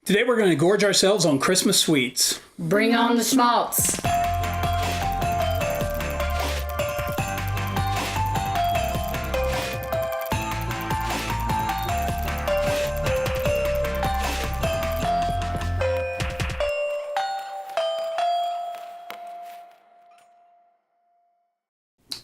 Today we're going to gorge ourselves on Christmas sweets. Bring on the schmaltz.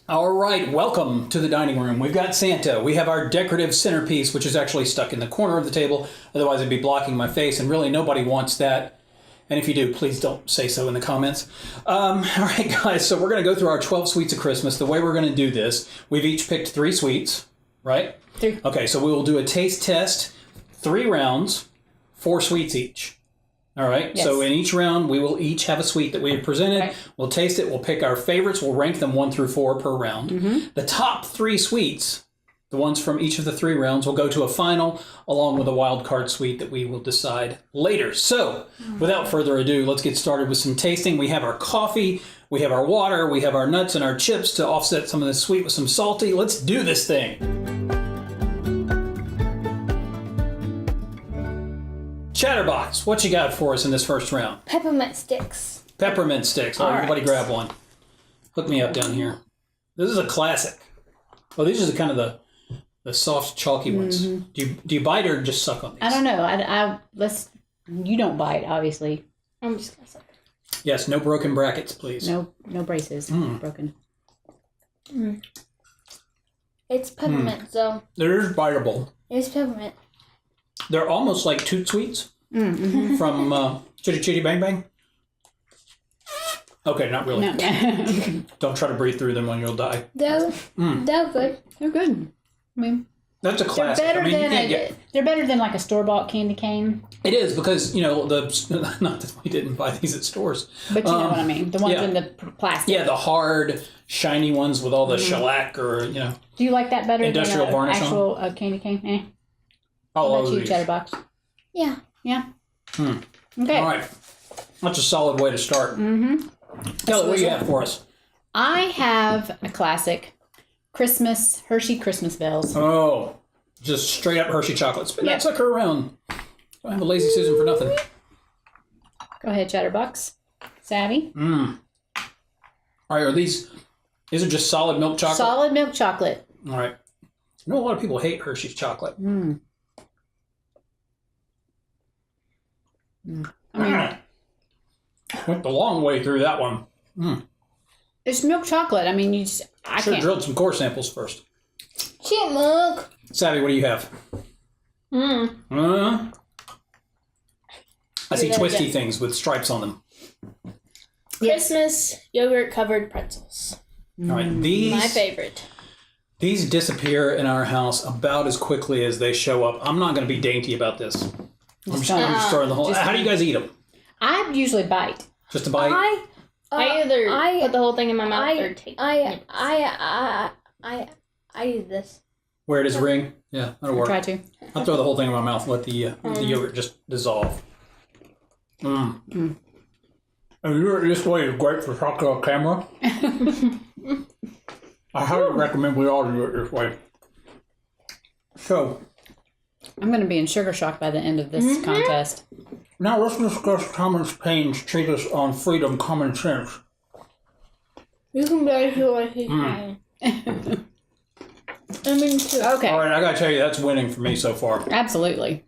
All right, welcome to the dining room. We've got Santa. We have our decorative centerpiece, which is actually stuck in the corner of the table. Otherwise, it'd be blocking my face, and really nobody wants that. And if you do, please don't say so in the comments. All right, guys, so we're going to go through our 12 sweets of Christmas. The way we're going to do this, we've each picked 3 sweets, right? 3. Okay, so we will do a taste test, 3 rounds, 4 sweets each. All right, yes. So in each round, we will each have a sweet that we have presented. Right. We'll taste it. We'll pick our favorites. We'll rank them 1 through 4 per round. Mm-hmm. The top 3 sweets, the ones from each of the 3 rounds, will go to a final, along with a wild card sweet that we will decide later. So, without further ado, let's get started with some tasting. We have our coffee, we have our water, we have our nuts and our chips to offset some of the sweet with some salty. Let's do this thing. Chatterbox, what you got for us in this first round? Peppermint sticks. Peppermint sticks. All right, everybody grab one. Hook me up down here. This is a classic. Well, these are the kind of the soft, chalky ones. Mm-hmm. Do you bite or just suck on these? I don't know. You don't bite, obviously. I'm just gonna suck. Yes, no broken brackets, please. No braces broken. It's peppermint, so They're biteable. it's peppermint. They're almost like Toot Sweets Mm-hmm. from Chitty Chitty Bang Bang. Okay, not really. No. Don't try to breathe through them when you'll die. They're good. They're good. I mean, That's a they're classic. better I mean, you can't than they're better than like a store-bought candy cane. It is because, not that we didn't buy these at stores. But you know what I mean. The ones yeah. in the plastic. Yeah, the hard, shiny ones with all the shellac or, Do you like that better Industrial than varnish an actual candy cane? Eh. all What over about you, these. Chatterbox? Yeah. Yeah. Okay. All right. That's a solid way to start. Mm-hmm. Kelli, what do you have for us? I have a classic Hershey Christmas Bells. Oh, just straight up Hershey chocolate. Spin Yep. that sucker around. I have a lazy Susan for nothing. Go ahead, Chatterbox. Savvi. All right, these are just solid milk chocolate? Solid milk chocolate. All right. A lot of people hate Hershey's chocolate. I mean, Went the long way through that one. it's milk chocolate. I mean, I Should have can't. drilled some core samples first. Chipmunk. Savvi, what do you have? I see twisty things with stripes on them. Christmas yogurt covered pretzels. All right, My favorite. these disappear in our house about as quickly as they show up. I'm not going to be dainty about this. I'm just throwing the whole. How do you guys eat them? I usually bite. Just a bite? I I put the whole thing in my mouth or take I eat this. Where it is ring? Yeah, that'll work. Try to. I'll throw the whole thing in my mouth. Let the yogurt just dissolve. And this way is great for talking on camera. I highly recommend we all do it this way. So, I'm going to be in sugar shock by the end of this contest. now let's discuss Thomas Paine's treatise on freedom, common sense. You can barely feel what he's saying. I mean, too. Okay. All right, I gotta tell you, that's winning for me so far. Absolutely.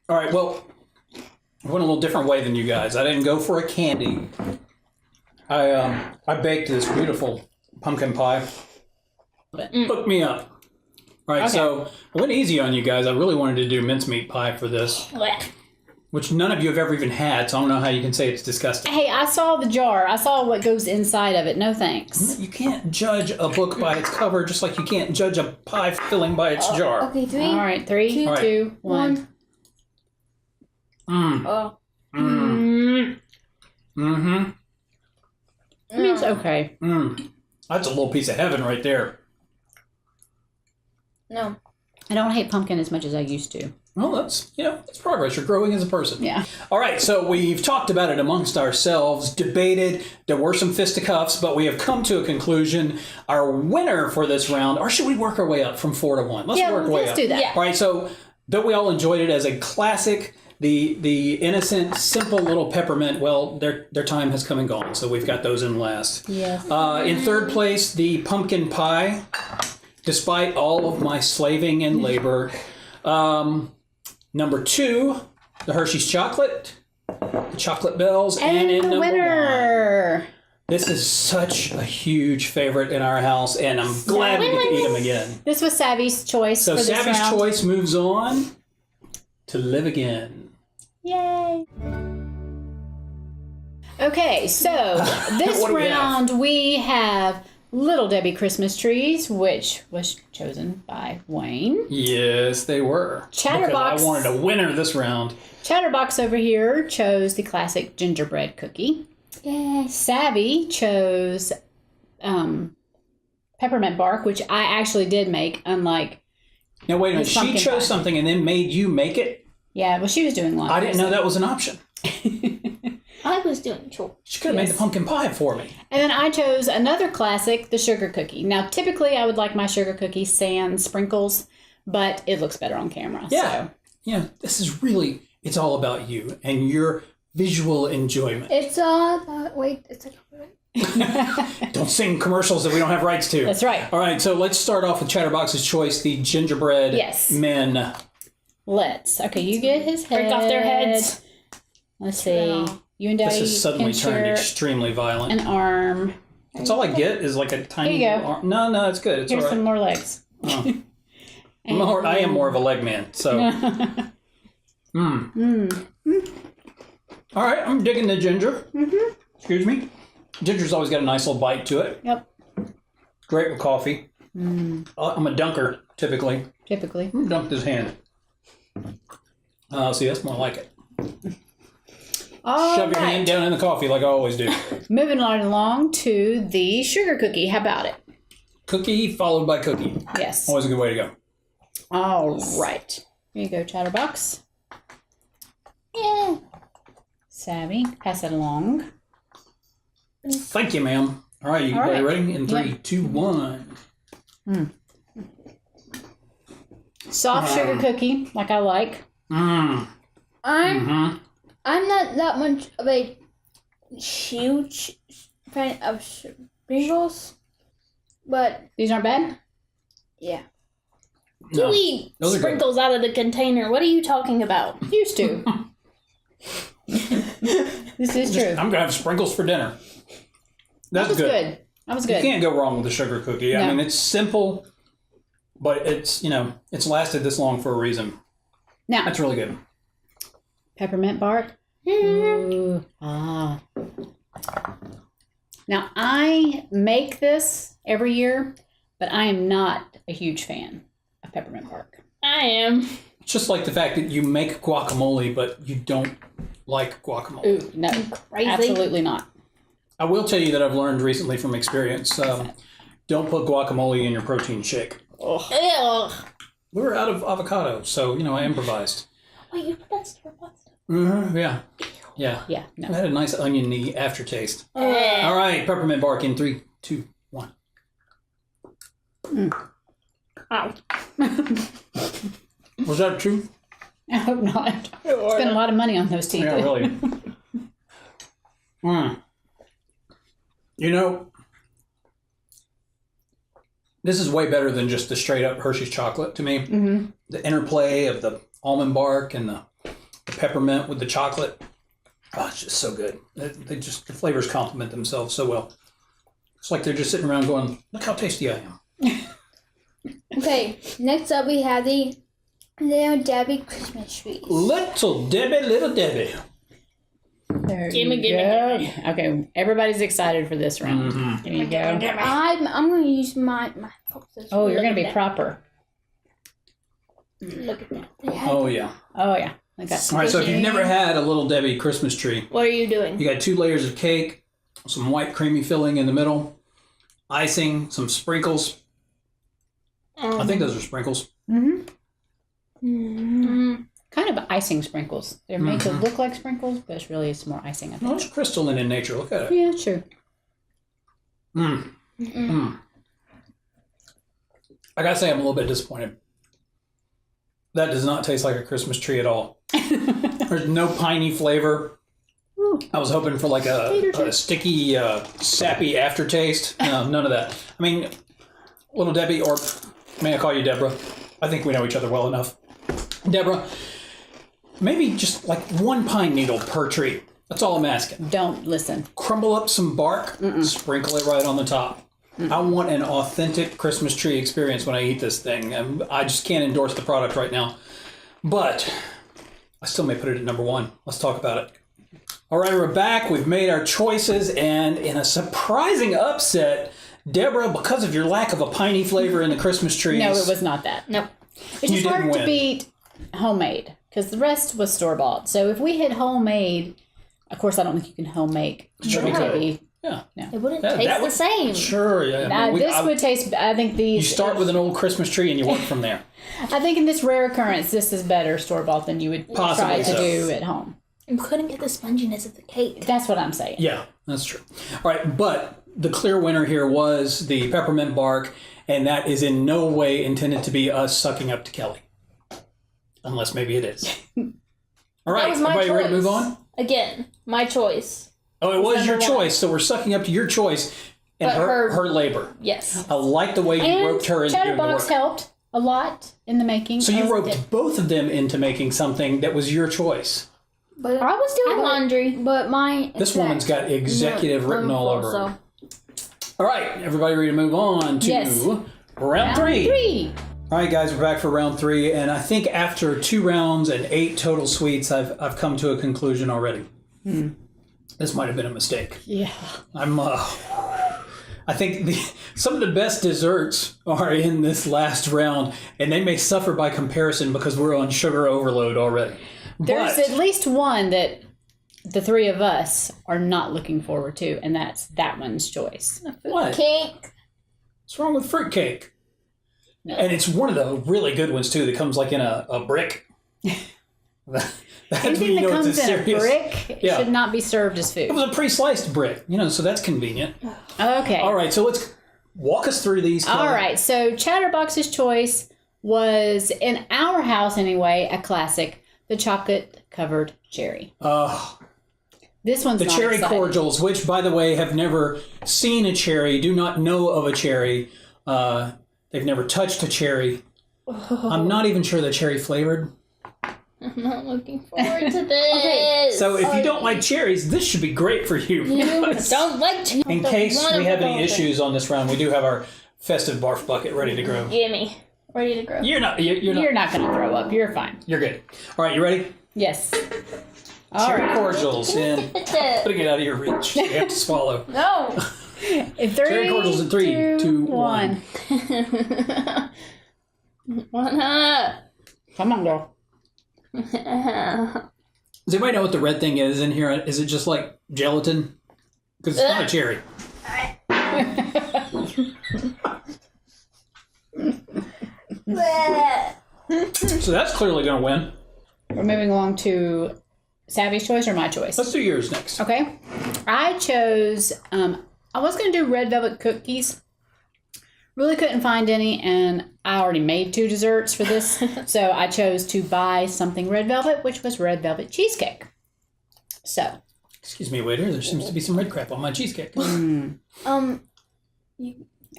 All right, well, I went a little different way than you guys. I didn't go for a candy. I baked this beautiful pumpkin pie. Hook me up. All right, Okay. so I went easy on you guys. I really wanted to do mincemeat pie for this, which none of you have ever even had, so I don't know how you can say it's disgusting. Hey, I saw the jar. I saw what goes inside of it. No thanks. You can't judge a book by its cover, just like you can't judge a pie filling by its jar. Okay, 3. All right, 3, All right. 2, 1. Oh. I mean, it's okay. That's a little piece of heaven right there. No. I don't hate pumpkin as much as I used to. Well, that's progress. You're growing as a person. Yeah. All right, so we've talked about it amongst ourselves, debated. There were some fisticuffs, but we have come to a conclusion. Our winner for this round, or should we work our way up from 4 to 1? Let's work our way up. Let's do that. Yeah. All right, so but we all enjoyed it as a classic The innocent, simple little peppermint, well, their time has come and gone, so we've got those in last. Yes. In third place, the pumpkin pie, despite all of my slaving and labor. Number 2, the Hershey's chocolate, the chocolate bells, and in the number winner. 1. This is such a huge favorite in our house, and I'm glad we get to eat them again. This was Savvy's choice. So for this Savvy's round. choice moves on to live again. Yay! Okay, so this What do we round we have Little Debbie Christmas trees, which was chosen by Wayne. Yes, they were. Chatterbox. Because I wanted a winner this round. Chatterbox over here chose the classic gingerbread cookie. Yes. Savvy chose peppermint bark, which I actually did make, unlike... Now, wait a minute. She pumpkin chose pie. something and then made you make it? Yeah, well, she was doing lunch. I didn't know that was an option. I was doing chores. She could have made the pumpkin pie for me. And then I chose another classic, the sugar cookie. Now, typically, I would like my sugar cookie sans sprinkles, but it looks better on camera. Yeah. You know, this is really, it's all about you and your visual enjoyment. It's all about, wait, it's like, Don't sing commercials that we don't have rights to. That's right. All right, so let's start off with Chatterbox's choice, the gingerbread men. Let's. Okay, you get his head. Break off their heads. Let's see. You and Daddy This has suddenly turned extremely violent. an arm. That's all I get is like a tiny Here you go. arm. No, it's good. It's Here's all right. some more legs. Oh. I am more of a leg man, so. All right, I'm digging the ginger. Mm-hmm. Excuse me. Ginger's always got a nice little bite to it. Yep. Great with coffee. I'm a dunker, typically. Typically. Dunked his hand. See, that's more like it. Shove your hand down in the coffee like I always do. Moving right along to the sugar cookie. How about it? Cookie followed by cookie. Yes. Always a good way to go. All right. Here you go, Chatterbox. Yeah. Savvy, pass it along. Thank you, ma'am. All right, you All right. ready? In 3, 2, 1. Soft sugar cookie, like I like. I'm not that much of a huge fan of visuals, but These aren't bad? yeah. No, You eat those are good. sprinkles out of the container. What are you talking about? Used to. This is true. I'm going to have sprinkles for dinner. That That's was good. That was You good. can't go wrong with a sugar cookie. I No. mean, it's simple, but it's, it's lasted this long for a reason. Now, That's really good. peppermint bark. Ooh. Ah. Now, I make this every year, but I am not a huge fan of peppermint bark. I am. It's just like the fact that you make guacamole, but you don't like guacamole. Ooh, no. Crazy. Absolutely not. I will tell you that I've learned recently from experience, don't put guacamole in your protein shake. Ugh. We were out of avocado, so, I improvised. Wait, you put that store-bought stuff? Yeah. Yeah. Yeah, It no. had a nice oniony aftertaste. All right, peppermint bark in 3, 2, 1. Ow. Was that true? I hope not. Spent a lot of money on those teeth. Yeah, really. This is way better than just the straight up Hershey's chocolate to me. Mm-hmm. The interplay of the almond bark and the peppermint with the chocolate. Oh, it's just so good. The flavors complement themselves so well. It's like they're just sitting around going, look how tasty I am. Okay, next up we have the Little Debbie Christmas trees. Little Debbie. There Gimme, you gimme, go. gimme. Okay, everybody's excited for this round. Here you go. I'm going to use my focus. Oh, you're going to be that. proper. Look at that. Oh, yeah. Oh, yeah. Like that. All right, so if you've never had a Little Debbie Christmas tree, What are you doing? you got 2 layers of cake, some white creamy filling in the middle, icing, some sprinkles. I think those are sprinkles. Kind of icing sprinkles. They're made to look like sprinkles, but it's really more icing, I Well, think. it's crystalline in nature. Look at it. Yeah, true. I gotta say, I'm a little bit disappointed. That does not taste like a Christmas tree at all. There's no piney flavor. I was hoping for like a sticky, sappy aftertaste. No, none of that. I mean, Little Debbie, or may I call you Deborah? I think we know each other well enough. Deborah, maybe just like one pine needle per treat. That's all I'm asking. Don't listen. Crumble up some bark, sprinkle it right on the top. I want an authentic Christmas tree experience when I eat this thing. And I just can't endorse the product right now. But I still may put it at number 1. Let's talk about it. All right, we're back. We've made our choices. And in a surprising upset, Deborah, because of your lack of a piney flavor in the Christmas trees. No, it was not that. Nope. It's You just hard didn't to win. beat homemade because the rest was store-bought. So if we had homemade, of course, I don't think you can homemade. Sure Maybe you could. Debbie. Yeah. It wouldn't That taste the would- same. Sure, yeah. I mean, This would taste. I think these. you start with an old Christmas tree and you work from there. I think in this rare occurrence, this is better store-bought than you would Possibly try to so. do at home. You couldn't get the sponginess of the cake. That's what I'm saying. Yeah, that's true. All right, but the clear winner here was the peppermint bark, and that is in no way intended to be us sucking up to Kelly. Unless maybe it is. All right, That was my everybody choice. ready to move on? Again, my choice. Oh, it was your number one. choice, so we're sucking up to your choice and But her her- labor. Yes. I like the way you And roped her into doing the Chatterbox work. helped a lot in the making. So you of roped it. both of them into making something that was your choice. But I was doing And laundry. But mine. This woman's got executive written all over her. So. All right, everybody ready to move on to Yes. round 3. 3. All right, guys, we're back for round 3, and I think after 2 rounds and 8 total sweets, I've come to a conclusion already. This might have been a mistake. Yeah. I think some of the best desserts are in this last round, and they may suffer by comparison because we're on sugar overload already. There's But- at least one that the three of us are not looking forward to, and that's that one's choice. What? Cake. What's wrong with fruitcake? And it's one of the really good ones too that comes like in a brick. That's when Anything you that know it's comes in a serious- brick Yeah. should not be served as It food. was a pre-sliced brick, so that's convenient. Okay. All right, so let's walk us through these. All right. So Chatterbox's choice was, in our house anyway, a classic, the chocolate-covered cherry. This one's The not cherry exciting. cordials, which, by the way, have never seen a cherry, do not know of a cherry. They've never touched a cherry. I'm not even sure they're cherry flavored. I'm not looking forward to this. So if you don't like cherries, this should be great for you. Don't like In case we have any issues on this round, we do have our Festive Barf Bucket ready to go. Gimme. Ready to grow. You're not. You're not. You're not going to throw up. You're fine. You're good. All right, you ready? Yes. All Cherry right. cordials in. Putting it out of your reach. You have to swallow. No. In 3, Cherry cordials in 3, 2, 1. 1. Come on, girl. Does anybody know what the red thing is in here? Is it just like gelatin? Because it's not a cherry. So that's clearly going to win. We're moving along to Savvy's choice or my choice? Let's do yours next. Okay. I chose, I was going to do red velvet cookies. Really couldn't find any, and I already made 2 desserts for this. So I chose to buy something red velvet, which was red velvet cheesecake. So. Excuse me, waiter. There seems to be some red crap on my cheesecake.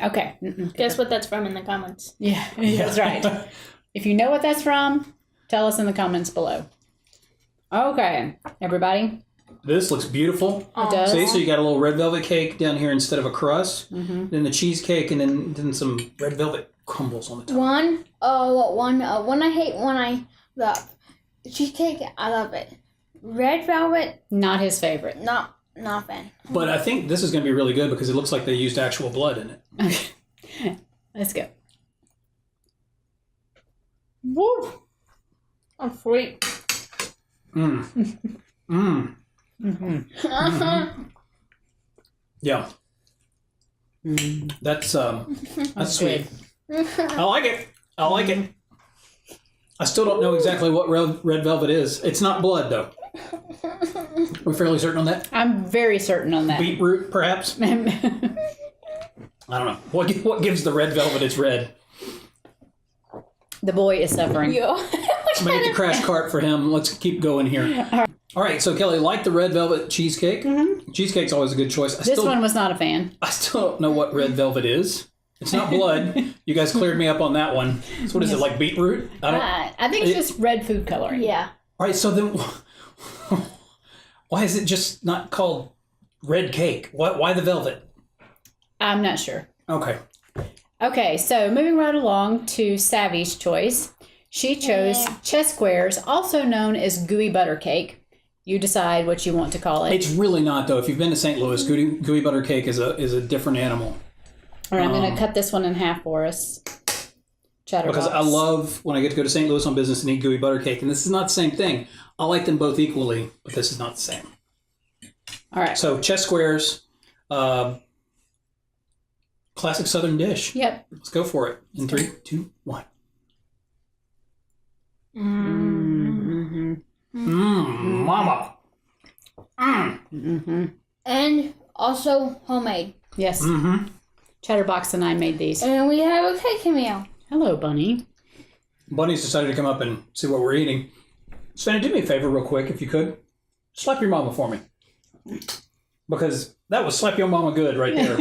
Okay. Guess what that's from in the comments. Yeah, that's right. If you know what that's from, tell us in the comments below. Okay, everybody. This looks beautiful. It does. See, so you got a little red velvet cake down here instead of a crust. Then the cheesecake, and then some red velvet crumbles on the top. One I hate one I love. The cheesecake, I love it. Red velvet, Not his favorite. not a fan. But I think this is going to be really good because it looks like they used actual blood in it. Okay. Let's go. Woo! Oh, sweet. Yeah. That's sweet. I like it. I like it. I still don't know exactly what red velvet is. It's not blood, though. We're fairly certain on that. I'm very certain on that. Beetroot, perhaps. I don't know. What gives the red velvet its red? The boy is suffering. Somebody get the crash cart for him. Let's keep going here. All right, so Kelly, like the red velvet cheesecake. Mm-hmm. Cheesecake's always a good choice. This one was not a fan. I still don't know what red velvet is. It's not blood. You guys cleared me up on that one. So what is it, like beetroot? I think it's just red food coloring. Yeah. All right, so then why is it just not called red cake? Why the velvet? I'm not sure. Okay, so moving right along to Savvy's choice. She chose chess squares, also known as gooey butter cake. You decide what you want to call it. it's really not though. If you've been to St. Louis, gooey butter cake is a different animal. All right, I'm going to cut this one in half for us. Chatterbox. Because I love when I get to go to St. Louis on business and eat gooey butter cake, and this is not the same thing. I like them both equally, but this is not the same. All right. So chess squares, classic Southern dish. Yep. Let's go for it. In 3, 2, 1. Mama. And also homemade. Yes. Chatterbox and I made these. And we have a cake meal. Hello, Bunny. Bunny's decided to come up and see what we're eating. Svenna, do me a favor real quick, if you could. Slap your mama for me. Because that was slap your mama good right there.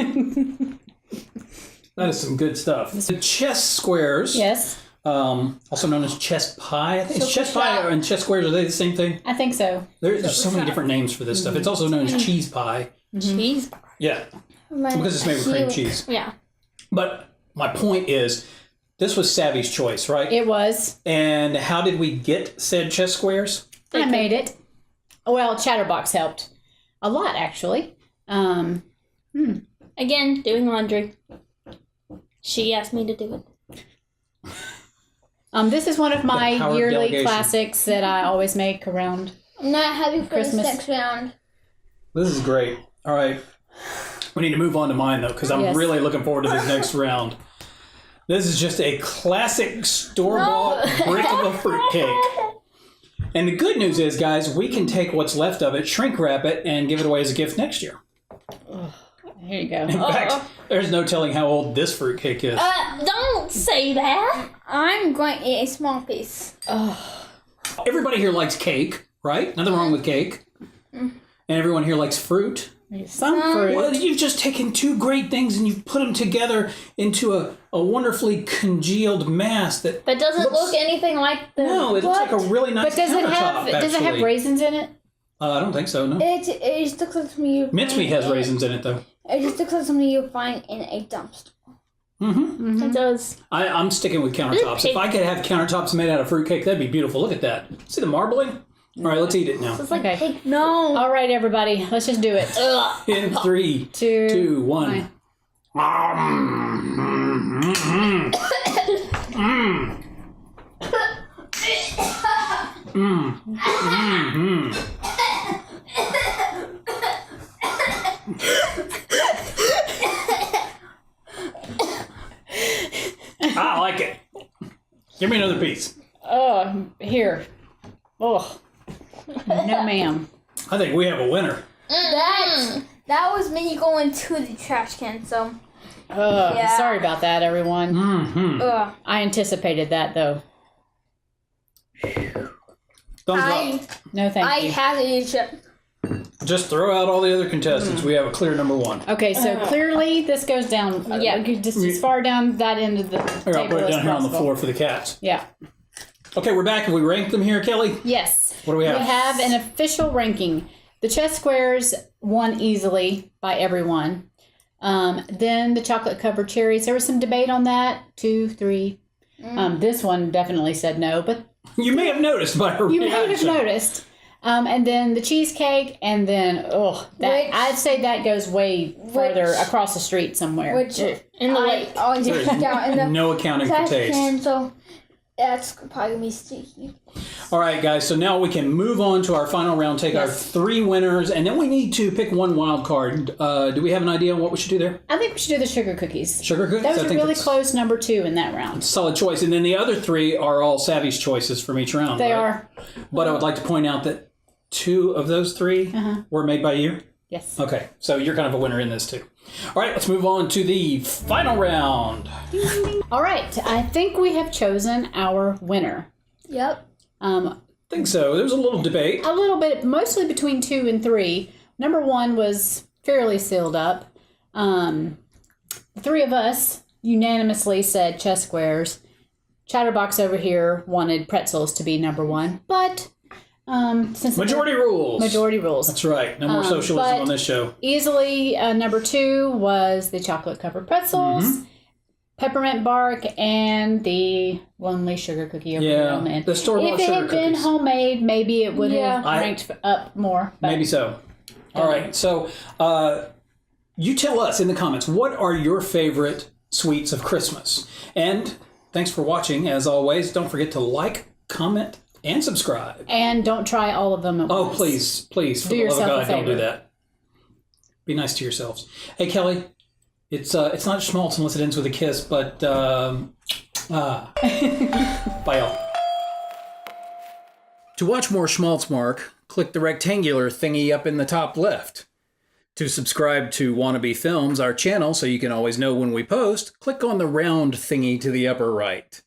That is some good stuff. The chess squares. Yes. Also known as chess pie. I think it's chess pie and chess squares. Are they the same thing? I think so. There's so many different names for this stuff. It's also known as cheese pie. Cheese. Yeah. Because it's made with cream cheese. Yeah. But my point is, this was Savvy's choice, right? It was. And how did we get said chess squares? I made it. Well, Chatterbox helped. A lot, actually. Again, doing laundry. She asked me to do it. This is one of my power of yearly delegation. classics that I always make around. I'm not happy for Christmas. this next round. This is great. All right. We need to move on to mine, though, because I'm really looking forward to this next round. This is just a classic store-bought brick of a fruitcake. And the good news is, guys, we can take what's left of it, shrink wrap it, and give it away as a gift next year. Here you go. In fact, there's no telling how old this fruitcake is. Don't say that. I'm going to eat a small piece. Everybody here likes cake, right? Nothing wrong with cake. And everyone here likes fruit. Some fruit. Well, you've just taken two great things and you've put them together into a wonderfully congealed mass that. But does it look anything like the... No, it looks like a really nice But does it have actually. raisins in it? I don't think so, no. It just looks like something you Mincemeat has raisins in it, though. It just looks like something you find in a dumpster. It does. I'm sticking with countertops. If I could have countertops made out of fruitcake, that'd be beautiful. Look at that. See the marbling? All right, let's eat it now. It's like Okay. pig. No. All right, everybody. Let's just do it. In 3, 2, 1. I like it. Give me another piece. Here. Oh. No, ma'am. I think we have a winner. That was me going to the trash can, so. Sorry about that, everyone. Ugh. I anticipated that, though. Thumbs up. No, thank I you. have to eat chip. Just throw out all the other contestants. We have a clear number 1. Okay, so clearly this goes down. Just as far down that end of the Here, table I'll put it as down here on the possible. floor for the cats. Yeah. Okay, we're back. Have we ranked them here, Kelly? Yes. What do we have? We have an official ranking. The chess squares won easily by everyone. Then the chocolate covered cherries. There was some debate on that. 2, 3. This one definitely said no, but You may have noticed by her you may have reaction. noticed. And then the cheesecake, and then I'd say that goes way further across the street somewhere. Which In the lake. I always put down in the No accounting for trash taste. can, so that's probably gonna be sticky. All right, guys. So now we can move on to our final round. Take our 3 winners, and then we need to pick one wild card. Do we have an idea on what we should do there? I think we should do the sugar cookies. Sugar cookies. That was I a think really that's close number 2 in that round. solid choice. And then the other 3 are all Savvy's choices from each round. They right? are. But I would like to point out that 2 of those 3 were made by you. Yes. Okay, so you're kind of a winner in this too. All right, let's move on to the final round. All right. I think we have chosen our winner. Yep. I think so. There was a little debate. A little bit, mostly between 2 and 3. Number 1 was fairly sealed up. The 3 of us unanimously said chess squares. Chatterbox over here wanted pretzels to be number 1, but since Majority rules. Majority rules. That's right. No more socialism but on this show. Easily, number 2 was the chocolate-covered pretzels, peppermint bark, and the lonely sugar cookie over here on the end. The store-bought If it sugar had been cookies. homemade, maybe it would have Yeah. ranked up more. But Maybe so. All right. So you tell us in the comments, what are your favorite sweets of Christmas? And thanks for watching. As always, don't forget to like, comment, and subscribe. And don't try all of them at Oh, once. please, for Do the love of yourself a God, don't do favor. that. Be nice to yourselves. Hey, Kelly, it's not schmaltz unless it ends with a kiss, but bye, y'all. To watch more Schmaltzmark, click the rectangular thingy up in the top left. To subscribe to Wannabe Films, our channel, so you can always know when we post, click on the round thingy to the upper right.